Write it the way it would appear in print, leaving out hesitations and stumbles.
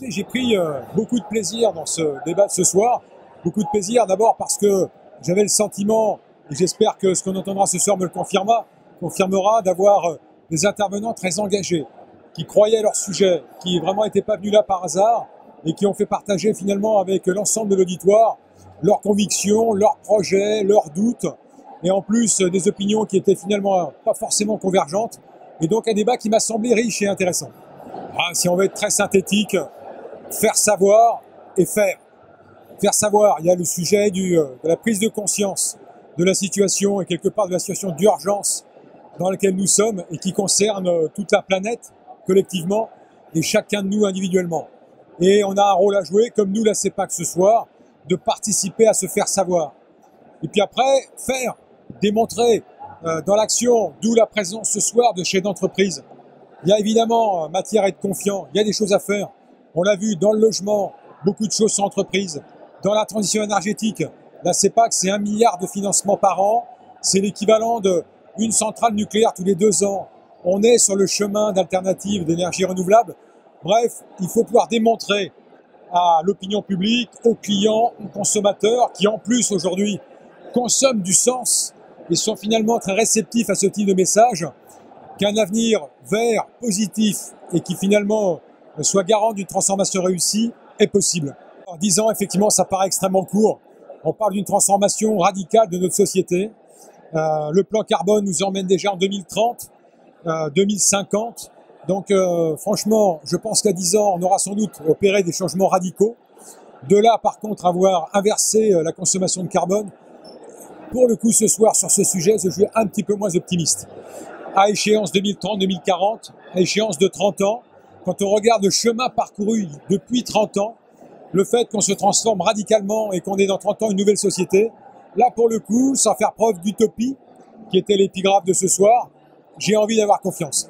J'ai pris beaucoup de plaisir dans ce débat de ce soir. Beaucoup de plaisir d'abord parce que j'avais le sentiment, et j'espère que ce qu'on entendra ce soir me le confirmera, d'avoir des intervenants très engagés, qui croyaient à leur sujet, qui vraiment n'étaient pas venus là par hasard et qui ont fait partager finalement avec l'ensemble de l'auditoire leurs convictions, leurs projets, leurs doutes, et en plus des opinions qui étaient finalement pas forcément convergentes. Et donc un débat qui m'a semblé riche et intéressant. Si on veut être très synthétique, faire savoir et faire. Faire savoir, il y a le sujet de la prise de conscience de la situation et quelque part de la situation d'urgence dans laquelle nous sommes et qui concerne toute la planète collectivement et chacun de nous individuellement. Et on a un rôle à jouer, comme nous la CEPAC ce soir, de participer à se faire savoir. Et puis après, faire, démontrer dans l'action, d'où la présence ce soir de chefs d'entreprise. Il y a évidemment matière à être confiant, il y a des choses à faire. On l'a vu dans le logement, beaucoup de choses sont entreprises. Dans la transition énergétique, la CEPAC, c'est 1 milliard de financement par an. C'est l'équivalent d'une centrale nucléaire tous les 2 ans. On est sur le chemin d'alternatives d'énergie renouvelable. Bref, il faut pouvoir démontrer à l'opinion publique, aux clients, aux consommateurs, qui en plus aujourd'hui consomment du sens et sont finalement très réceptifs à ce type de message, qu'un avenir vert, positif et qui finalement soit garant d'une transformation réussie est possible. En 10 ans, effectivement, ça paraît extrêmement court. On parle d'une transformation radicale de notre société. Le plan carbone nous emmène déjà en 2030, 2050. Donc franchement, je pense qu'à 10 ans, on aura sans doute opéré des changements radicaux. De là, par contre, avoir inversé la consommation de carbone, pour le coup, ce soir, sur ce sujet, je suis un petit peu moins optimiste. À échéance 2030-2040, à échéance de 30 ans, quand on regarde le chemin parcouru depuis 30 ans, le fait qu'on se transforme radicalement et qu'on ait dans 30 ans une nouvelle société, là, pour le coup, sans faire preuve d'utopie, qui était l'épigraphe de ce soir, j'ai envie d'avoir confiance.